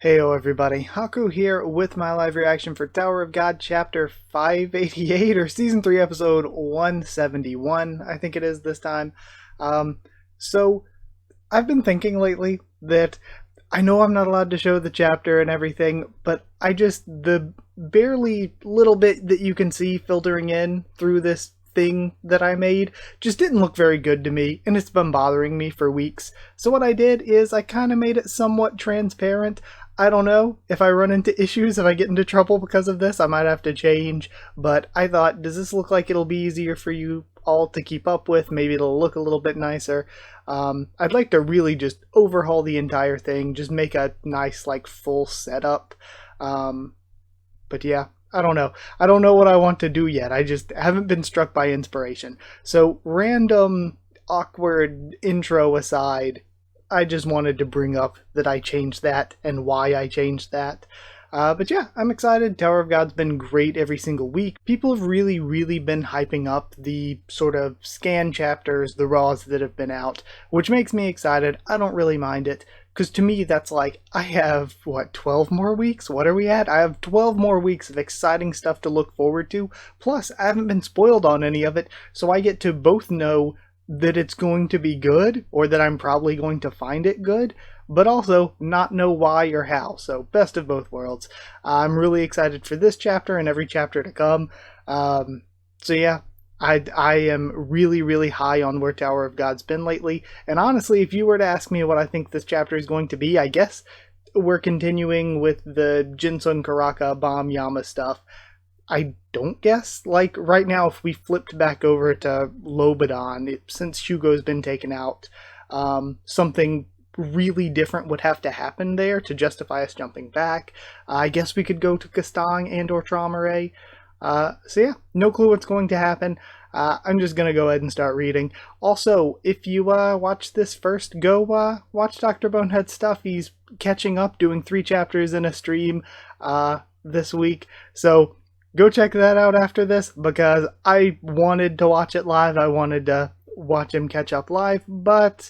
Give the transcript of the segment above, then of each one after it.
Heyo everybody, Haku here with my live reaction for Tower of God chapter 588 or season 3 episode 171, I think it is this time. So I've been thinking lately that I know I'm not allowed to show the chapter and everything, but the barely little bit that you can see filtering in through this thing that I made just didn't look very good to me, and it's been bothering me for weeks. So what I did is I kind of made it somewhat transparent. I don't know if I run into issues, if I get into trouble because of this, I might have to change, but I thought, does this look like it'll be easier for you all to keep up with? Maybe it'll look a little bit nicer. I'd like to really just overhaul the entire thing, just make a nice, like, full setup. But yeah, I don't know. I don't know what I want to do yet. I just haven't been struck by inspiration. So, random, awkward intro aside, I just wanted to bring up that I changed that and why I changed that. But yeah, I'm excited. Tower of God's been great every single week. People have really been hyping up the sort of scan chapters, the raws that have been out, which makes me excited. I don't really mind it, because to me that's like, I have, 12 more weeks? What are we at? I have 12 more weeks of exciting stuff to look forward to. Plus, I haven't been spoiled on any of it, so I get to both know that it's going to be good, or that I'm probably going to find it good, but also not know why or how. So best of both worlds. I'm really excited for this chapter and every chapter to come. So yeah, I am really high on where Tower of God's been lately. And honestly, if you were to ask me what I think this chapter is going to be, I guess we're continuing with the Jinsung Karaka Bomb Yama stuff. I don't guess. Like, right now, if we flipped back over to Lobodon, since Hugo's been taken out, something really different would have to happen there to justify us jumping back. I guess we could go to Kastang and or Traumaray. So yeah, no clue what's going to happen. I'm just going to go ahead and start reading. Also, if you watch this first, go watch Dr. Bonehead's stuff. He's catching up, doing 3 chapters in a stream this week. So go check that out after this, because I wanted to watch it live. I wanted to watch him catch up live, but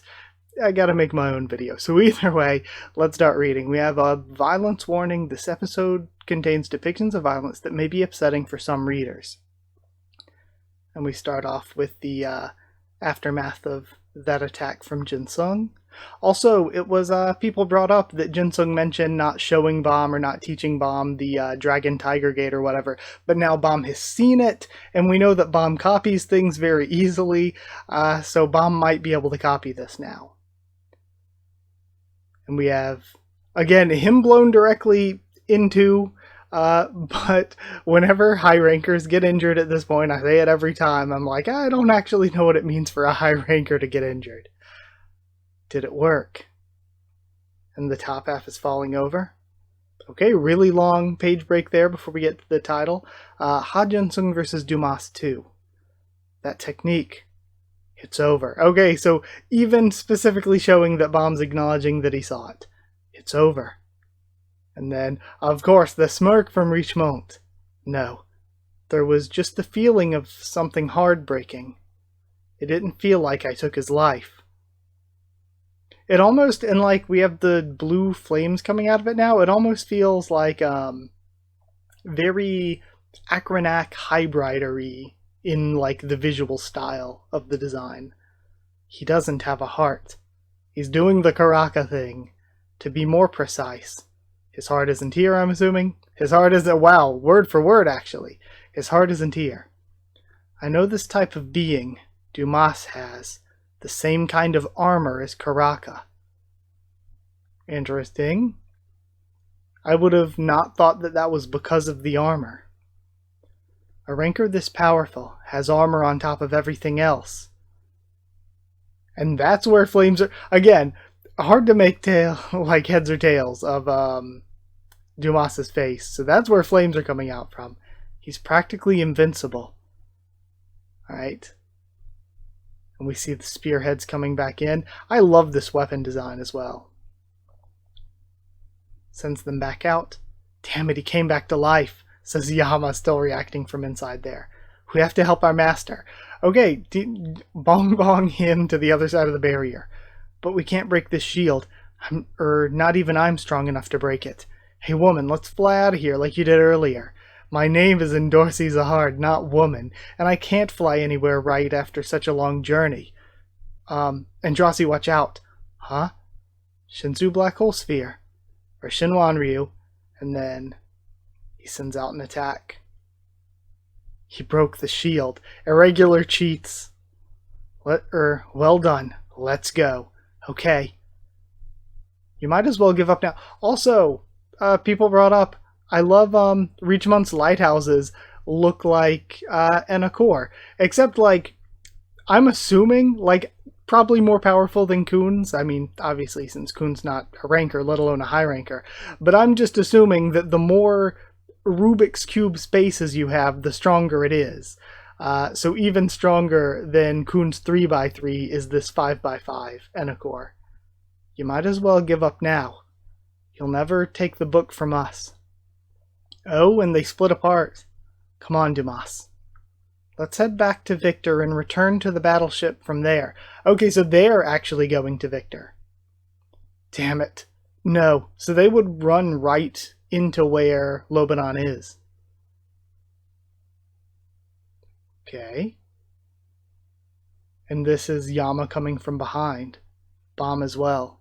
I gotta make my own video. So either way, let's start reading. We have a violence warning. This episode contains depictions of violence that may be upsetting for some readers. And we start off with the aftermath of that attack from Jinsung. Also, it was people brought up that Jinsung mentioned not showing Bomb or not teaching Bomb the Dragon Tiger Gate or whatever, but now Bomb has seen it, and we know that Bomb copies things very easily, so Bomb might be able to copy this now. And we have, again, him blown directly into, but whenever high rankers get injured at this point, I say it every time, I'm like, I don't actually know what it means for a high ranker to get injured. Did it work? And the top half is falling over. Okay, really long page break there before we get to the title. Ha Jinsung versus Dumas 2. That technique. It's over. Okay, so even specifically showing that Bomb's acknowledging that he saw it. It's over. And then, of course, the smirk from Richemont. No. There was just the feeling of something hard breaking. It didn't feel like I took his life. It almost, and like we have the blue flames coming out of it now, it almost feels like very Acronac hybridery in like the visual style of the design. He doesn't have a heart. He's doing the Karaka thing. To be more precise, his heart isn't here, I'm assuming. His heart isn't, wow, word for word actually. His heart isn't here. I know this type of being Dumas has. The same kind of armor as Karaka. Interesting. I would have not thought that that was because of the armor. A ranker this powerful has armor on top of everything else. And that's where flames are, again, hard to make like heads or tails of Dumas's face. So that's where flames are coming out from. He's practically invincible. Alright. And we see the spearheads coming back in. I love this weapon design as well. Sends them back out. Damn it, he came back to life, says Yama, still reacting from inside there. We have to help our master. Okay, bong him to the other side of the barrier. But we can't break this shield. Not even I'm strong enough to break it. Hey woman, let's fly out of here like you did earlier. My name is Endorsi Zahard, not woman, and I can't fly anywhere right after such a long journey. Andrasi, watch out. Huh? Shinsu Black Hole Sphere. Or Shinwan Ryu. And then he sends out an attack. He broke the shield. Irregular cheats. Well done. Let's go. Okay. You might as well give up now. Also, people brought up, I love Reachmont's lighthouses look like Enakor. Except, like, I'm assuming, like, probably more powerful than Kuhn's. I mean, obviously, since Kuhn's not a ranker, let alone a high ranker. But I'm just assuming that the more Rubik's Cube spaces you have, the stronger it is. So even stronger than Kuhn's 3x3 is this 5x5 Enakor. You might as well give up now. You'll never take the book from us. Oh, and they split apart. Come on, Dumas. Let's head back to Victor and return to the battleship from there. Okay, so they're actually going to Victor. Damn it. No, so they would run right into where Lobanon is. Okay. And this is Yama coming from behind. Bomb as well.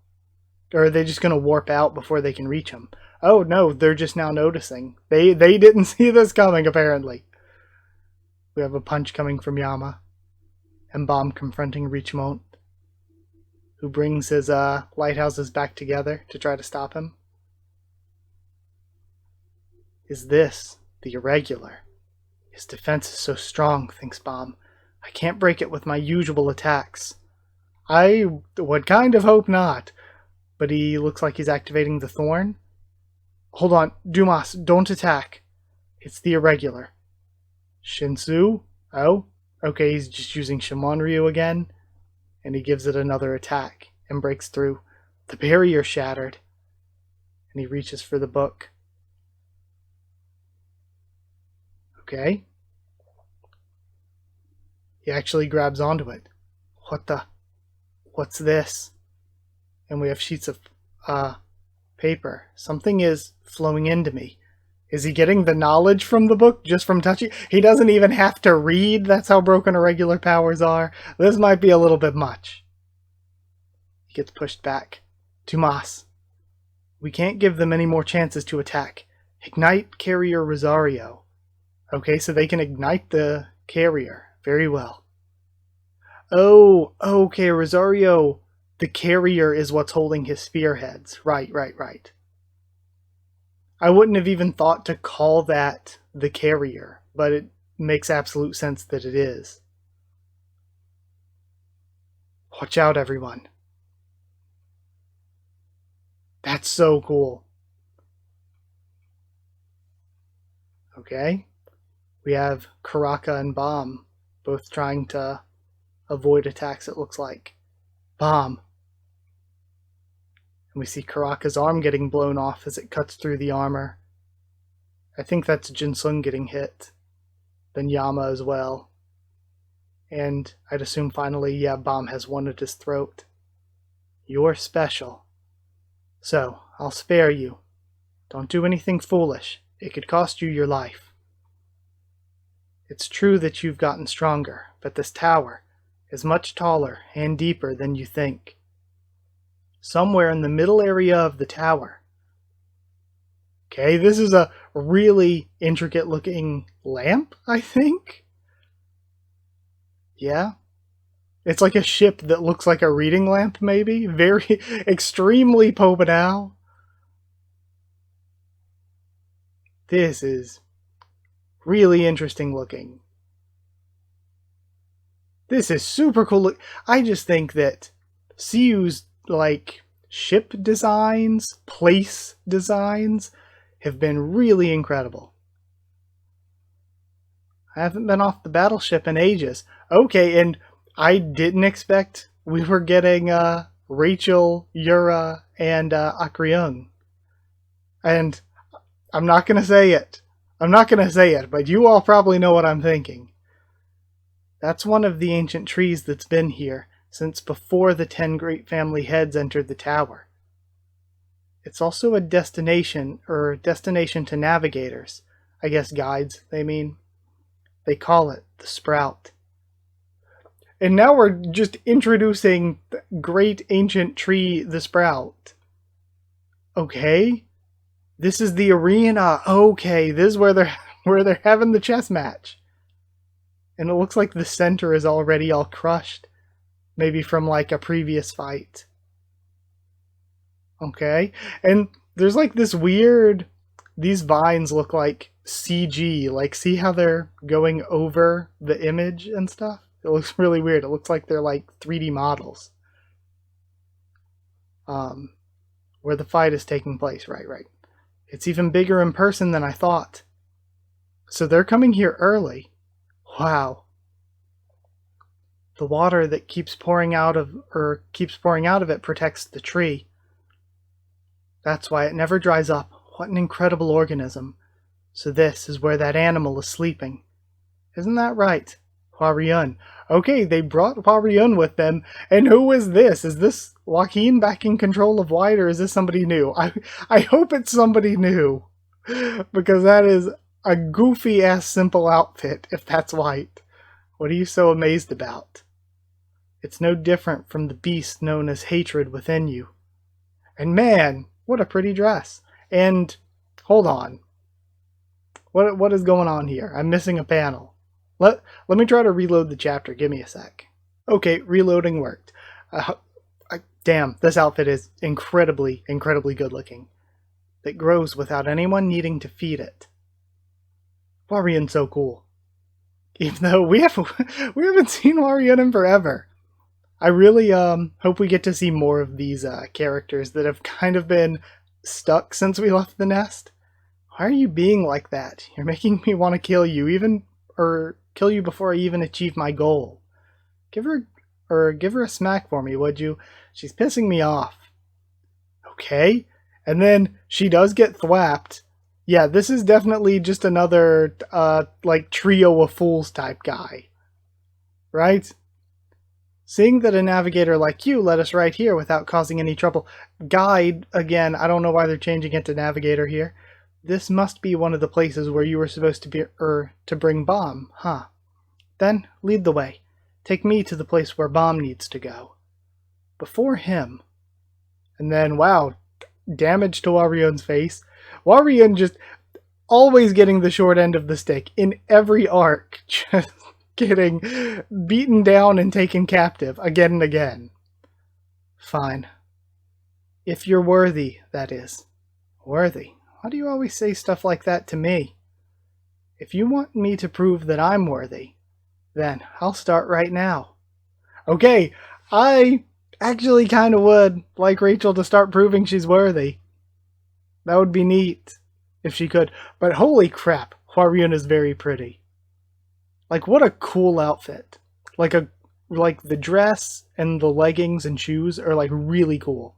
Or are they just going to warp out before they can reach him? Oh no, they're just now noticing. They didn't see this coming, apparently. We have a punch coming from Yama. And Bomb confronting Richemont, who brings his lighthouses back together to try to stop him. Is this the irregular? His defense is so strong, thinks Bomb. I can't break it with my usual attacks. I would kind of hope not. But he looks like he's activating the thorn. Hold on, Dumas, don't attack. It's the irregular. Shinsu? Oh, okay, he's just using Shimonryu again. And he gives it another attack and breaks through. The barrier shattered. And he reaches for the book. Okay. He actually grabs onto it. What's this? And we have sheets of paper. Something is flowing into me. Is he getting the knowledge from the book just from touching? He doesn't even have to read. That's how broken irregular powers are. This might be a little bit much. He gets pushed back. Dumas. We can't give them any more chances to attack. Ignite Carrier Rosario. Okay, so they can ignite the carrier. Very well. Oh, okay, Rosario. The carrier is what's holding his spearheads. Right. I wouldn't have even thought to call that the carrier, but it makes absolute sense that it is. Watch out, everyone. That's so cool. Okay. We have Karaka and Bomb both trying to avoid attacks, it looks like. Bomb. And we see Karaka's arm getting blown off as it cuts through the armor. I think that's Jinsung getting hit. Then Yama as well. And I'd assume finally, yeah, Bomb has one at his throat. You're special. So, I'll spare you. Don't do anything foolish. It could cost you your life. It's true that you've gotten stronger, but this tower is much taller and deeper than you think. Somewhere in the middle area of the tower. Okay, this is a really intricate looking lamp, I think? Yeah. It's like a ship that looks like a reading lamp, maybe? Very, extremely Pobanao. This is really interesting looking. This is super cool. I just think that CU's like ship designs, place designs have been really incredible. I haven't been off the battleship in ages. Okay, and I didn't expect we were getting Rachel, Yura, and Akryung. And I'm not going to say it. But you all probably know what I'm thinking. That's one of the ancient trees that's been here since before the 10 great family heads entered the tower. It's also a destination, or destination to navigators. I guess guides, they mean. They call it the Sprout. And now we're just introducing the great ancient tree, the Sprout. Okay. This is the arena. Okay, this is where they're having the chess match. And it looks like the center is already all crushed. Maybe from like a previous fight. Okay. And there's like this weird... These vines look like CG. Like, see how they're going over the image and stuff? It looks really weird. It looks like they're like 3D models. Where the fight is taking place. Right. It's even bigger in person than I thought. So they're coming here early. Wow. The water that keeps pouring out of it protects the tree. That's why it never dries up. What an incredible organism. So this is where that animal is sleeping. Isn't that right? Huariyun. Okay, they brought Huariyun with them. And who is this? Is this Joaquin back in control of White, or is this somebody new? I hope it's somebody new. Because that is a goofy-ass simple outfit, if that's White. What are you so amazed about? It's no different from the beast known as hatred within you. And man, what a pretty dress. And, hold on. What is going on here? I'm missing a panel. Let me try to reload the chapter. Give me a sec. Okay, reloading worked. Damn, this outfit is incredibly good looking. It grows without anyone needing to feed it. Huariyun's so cool. Even though we haven't seen Huariyun in forever. I really hope we get to see more of these characters that have kind of been stuck since we left the nest. Why are you being like that? You're making me want to kill you, kill you before I even achieve my goal. Give her a smack for me, would you? She's pissing me off. Okay. And then she does get thwapped. Yeah, this is definitely just another like trio of fools type guy. Right? Seeing that a navigator like you led us right here without causing any trouble. Guide, again, I don't know why they're changing it to navigator here. This must be one of the places where you were supposed to be, to bring Bomb, huh? Then, lead the way. Take me to the place where Bomb needs to go. Before him. And then, wow, damage to Huariyun's face. Huariyun just always getting the short end of the stick in every arc. Just getting beaten down and taken captive again and again. Fine. If you're worthy, that is. Worthy? Why do you always say stuff like that to me? If you want me to prove that I'm worthy, then I'll start right now. Okay, I actually kind of would like Rachel to start proving she's worthy. That would be neat if she could. But holy crap, Huariyun is very pretty. Like, what a cool outfit. Like the dress and the leggings and shoes are like really cool.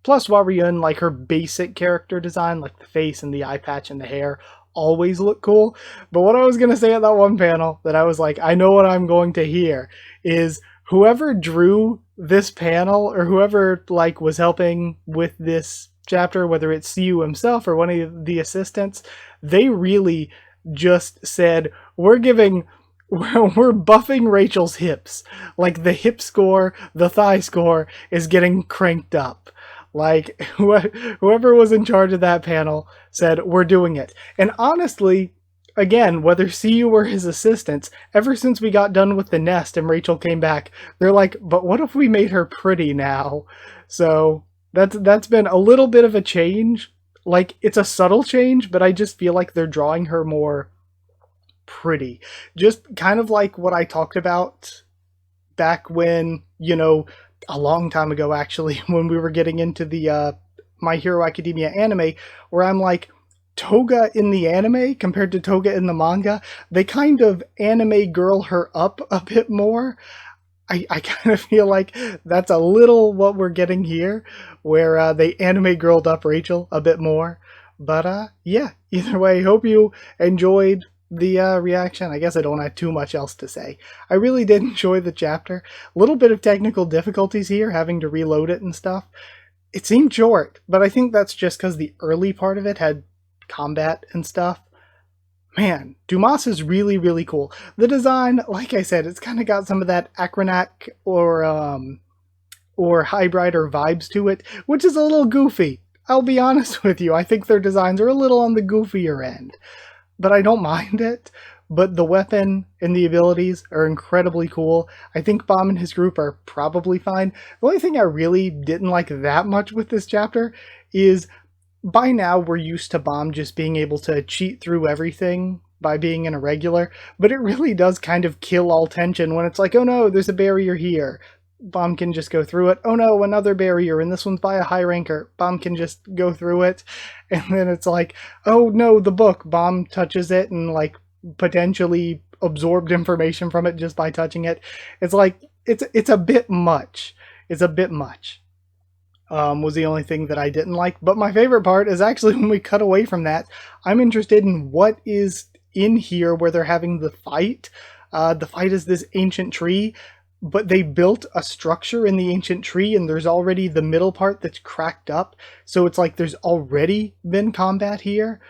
Plus Huariyun, like her basic character design, like the face and the eye patch and the hair, always look cool. But what I was going to say at that one panel that I was like, I know what I'm going to hear, is whoever drew this panel, or whoever like was helping with this chapter, whether it's CU himself or one of the assistants, they really just said, we're buffing Rachel's hips. Like the hip score, the thigh score is getting cranked up. Like whoever was in charge of that panel said, we're doing it. And honestly, again, whether CU or his assistants, ever since we got done with the nest and Rachel came back, they're like, but what if we made her pretty now? So that's been a little bit of a change. Like, it's a subtle change, but I just feel like they're drawing her more pretty. Just kind of like what I talked about back when, you know, a long time ago actually, when we were getting into the My Hero Academia anime, where I'm like, Toga in the anime compared to Toga in the manga, they kind of anime girl her up a bit more. I kind of feel like that's a little what we're getting here, where they anime girled up Rachel a bit more. But yeah, either way, hope you enjoyed the reaction. I guess I don't have too much else to say. I really did enjoy the chapter. A little bit of technical difficulties here, having to reload it and stuff. it seemed short, but I think that's just because the early part of it had combat and stuff. Man, Dumas is really, really cool. The design, like I said, it's kind of got some of that Acronac or Highbrider vibes to it, which is a little goofy. I'll be honest with you, I think their designs are a little on the goofier end, but I don't mind it. But the weapon and the abilities are incredibly cool. I think Bomb and his group are probably fine. The only thing I really didn't like that much with this chapter is by now we're used to Bomb just being able to cheat through everything by being an irregular, but it really does kind of kill all tension when it's like, oh no, there's a barrier here. Bomb can just go through it. Oh no, another barrier, and this one's by a high ranker. Bomb can just go through it. And then it's like, oh no, the book. Bomb touches it and like potentially absorbed information from it just by touching it. It's like, it's a bit much. It's a bit much. Was the only thing that I didn't like. But my favorite part is actually when we cut away from that, I'm interested in what is in here where they're having the fight. The fight is this ancient tree, but they built a structure in the ancient tree and there's already the middle part that's cracked up. So it's like there's already been combat here.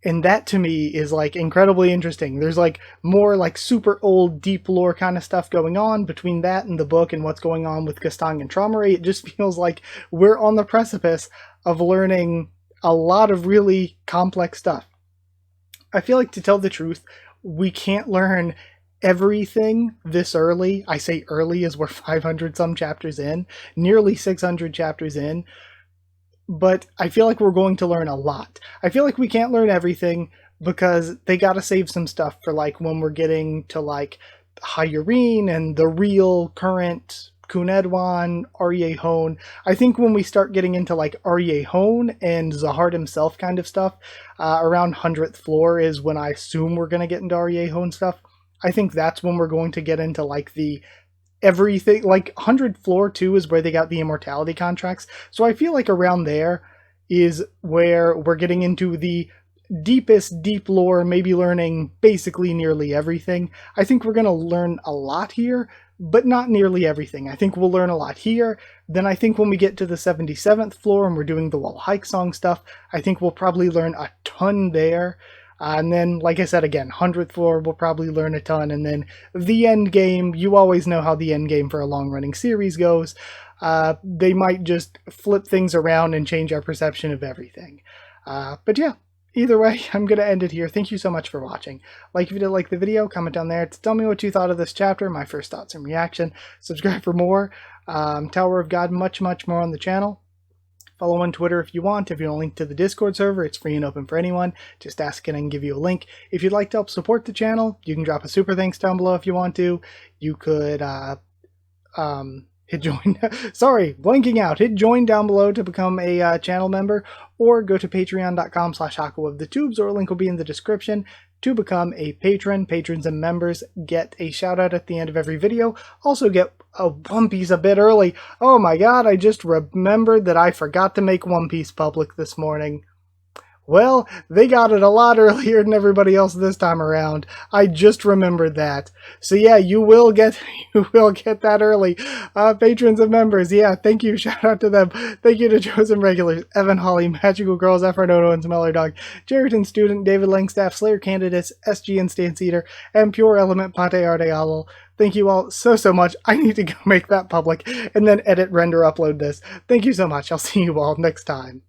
And that to me is like incredibly interesting. There's like more like super old deep lore kind of stuff going on between that and the book and what's going on with Castang and Traumerei. It just feels like we're on the precipice of learning a lot of really complex stuff. I feel like, to tell the truth, we can't learn everything this early. I say early as we're 500 some chapters in, nearly 600 chapters in. But I feel like we're going to learn a lot. I feel like we can't learn everything because they got to save some stuff for like when we're getting to like Hayurine and the real current Cunedwan, Aryehon. I think when we start getting into like Aryehon and Zahard himself kind of stuff, around 100th floor is when I assume we're going to get into Aryehon stuff. I think that's when we're going to get into like the everything. Like 100th floor too is where they got the immortality contracts. So I feel like around there is where we're getting into the deepest deep lore, maybe learning basically nearly everything. I think we're going to learn a lot here, but not nearly everything. I think we'll learn a lot here. Then I think when we get to the 77th floor and we're doing the Wall Hike Song stuff, I think we'll probably learn a ton there. And then, like I said, again, 100th floor, we'll probably learn a ton. And then the end game, you always know how the end game for a long-running series goes. They might just flip things around and change our perception of everything. But yeah, either way, I'm going to end it here. Thank you so much for watching. Like if you did like the video, comment down there to tell me what you thought of this chapter, my first thoughts and reaction. Subscribe for more. Tower of God, much more on the channel. Follow on Twitter if you want. If you want a link to the Discord server, it's free and open for anyone. Just ask and I can give you a link. If you'd like to help support the channel, you can drop a super thanks down below if you want to. You could hit join. Sorry, blanking out. Hit join down below to become a channel member, or go to patreon.com/Haku of the Tubes, or a link will be in the description to become a patron. Patrons and members get a shout out at the end of every video. Also get a One Piece a bit early. Oh my god, I just remembered that I forgot to make One Piece public this morning. Well, they got it a lot earlier than everybody else this time around. I just remembered that. So yeah, you will get that early. Patrons and members, yeah, thank you. Shout out to them. Thank you to chosen regulars: Evan, Holly, Magical Girls, Efranono, and Smeller Dog, Jerriton Student, David Langstaff, Slayer Candidates, SG and Stance Eater, and Pure Element Pate Ardealol. Thank you all so much. I need to go make that public and then edit, render, upload this. Thank you so much. I'll see you all next time.